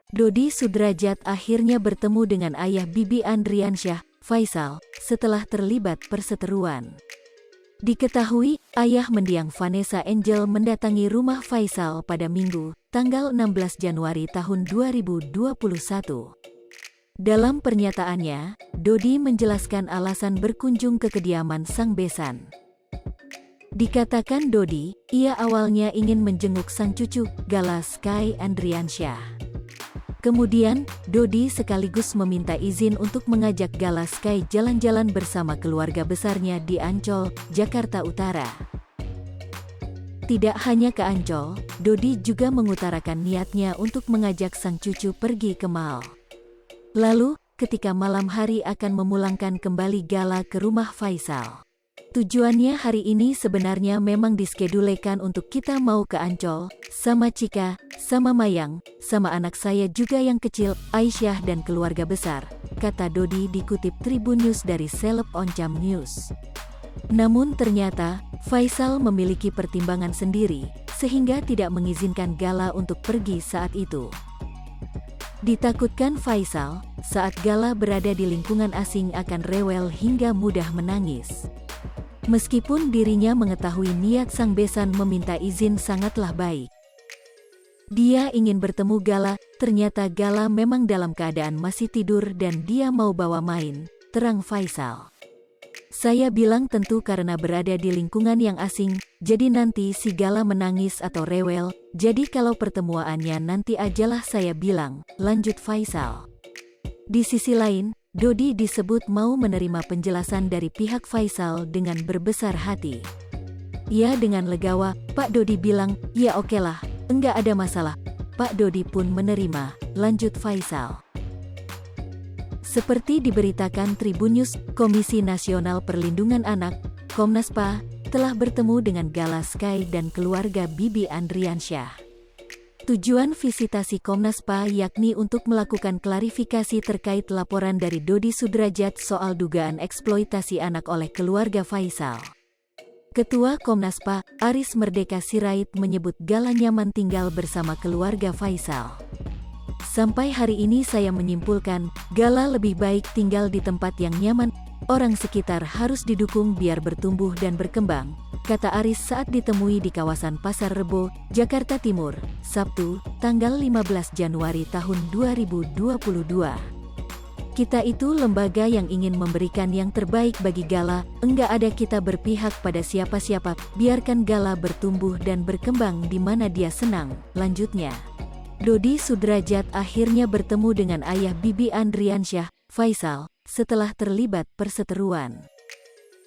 Dodi Sudrajat akhirnya bertemu dengan ayah Bibi Andriansyah, Faisal, setelah terlibat perseteruan. Diketahui, ayah mendiang Vanessa Angel mendatangi rumah Faisal pada Minggu, tanggal 16 Januari tahun 2021. Dalam pernyataannya, Dodi menjelaskan alasan berkunjung ke kediaman sang besan. Dikatakan Dodi, ia awalnya ingin menjenguk sang cucu, Gala Sky Andriansyah. Kemudian, Dodi sekaligus meminta izin untuk mengajak Gala Sky jalan-jalan bersama keluarga besarnya di Ancol, Jakarta Utara. Tidak hanya ke Ancol, Dodi juga mengutarakan niatnya untuk mengajak sang cucu pergi ke mall. Lalu, ketika malam hari akan memulangkan kembali Gala ke rumah Faisal. Tujuannya hari ini sebenarnya memang diskedulekan untuk kita mau ke Ancol, sama Cika, sama Mayang, sama anak saya juga yang kecil, Aisyah dan keluarga besar, kata Dodi dikutip Tribun News dari Seleb Oncam News. Namun ternyata, Faisal memiliki pertimbangan sendiri, sehingga tidak mengizinkan Gala untuk pergi saat itu. Ditakutkan Faisal, saat Gala berada di lingkungan asing akan rewel hingga mudah menangis. Meskipun dirinya mengetahui niat sang besan meminta izin sangatlah baik. Dia ingin bertemu Gala, ternyata Gala memang dalam keadaan masih tidur dan dia mau bawa main, terang Faisal. Saya bilang tentu karena berada di lingkungan yang asing, jadi nanti si Gala menangis atau rewel, jadi kalau pertemuannya nanti ajalah saya bilang, lanjut Faisal. Di sisi lain, Dodi disebut mau menerima penjelasan dari pihak Faisal dengan berbesar hati. Ia dengan legawa, Pak Dodi bilang, ya okelah, enggak ada masalah. Pak Dodi pun menerima, lanjut Faisal. Seperti diberitakan Tribun News, Komisi Nasional Perlindungan Anak, Komnas PA, telah bertemu dengan Gala Sky dan keluarga Bibi Andriansyah. Tujuan visitasi Komnas PA yakni untuk melakukan klarifikasi terkait laporan dari Dodi Sudrajat soal dugaan eksploitasi anak oleh keluarga Faisal. Ketua Komnas PA, Aris Merdeka Sirait menyebut Gala nyaman tinggal bersama keluarga Faisal. Sampai hari ini saya menyimpulkan, Gala lebih baik tinggal di tempat yang nyaman, orang sekitar harus didukung biar bertumbuh dan berkembang, kata Aris saat ditemui di kawasan Pasar Rebo, Jakarta Timur, Sabtu, tanggal 15 Januari tahun 2022. Kita itu lembaga yang ingin memberikan yang terbaik bagi Gala, enggak ada kita berpihak pada siapa-siapa, biarkan Gala bertumbuh dan berkembang di mana dia senang, lanjutnya. Dodi Sudrajat akhirnya bertemu dengan ayah Bibi Andriansyah, Faisal, setelah terlibat perseteruan.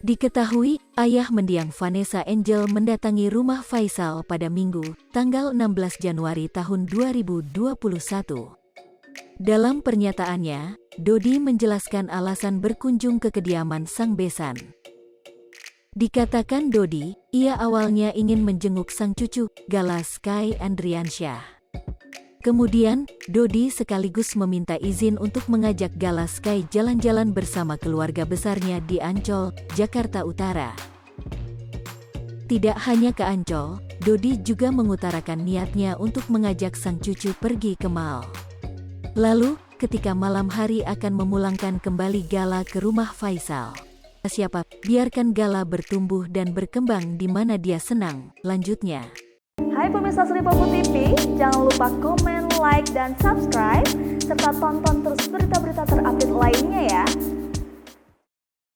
Diketahui, ayah mendiang Vanessa Angel mendatangi rumah Faisal pada Minggu, tanggal 16 Januari tahun 2021. Dalam pernyataannya, Dodi menjelaskan alasan berkunjung ke kediaman sang besan. Dikatakan Dodi, ia awalnya ingin menjenguk sang cucu, Gala Sky Andriansyah. Kemudian, Dodi sekaligus meminta izin untuk mengajak Gala Sky jalan-jalan bersama keluarga besarnya di Ancol, Jakarta Utara. Tidak hanya ke Ancol, Dodi juga mengutarakan niatnya untuk mengajak sang cucu pergi ke mall. Lalu, ketika malam hari akan memulangkan kembali Gala ke rumah Faisal. Siapa, biarkan Gala bertumbuh dan berkembang di mana dia senang, lanjutnya. Hai pemirsa Sri Popo TV, jangan lupa komen, like, dan subscribe, serta tonton terus berita-berita terupdate lainnya ya.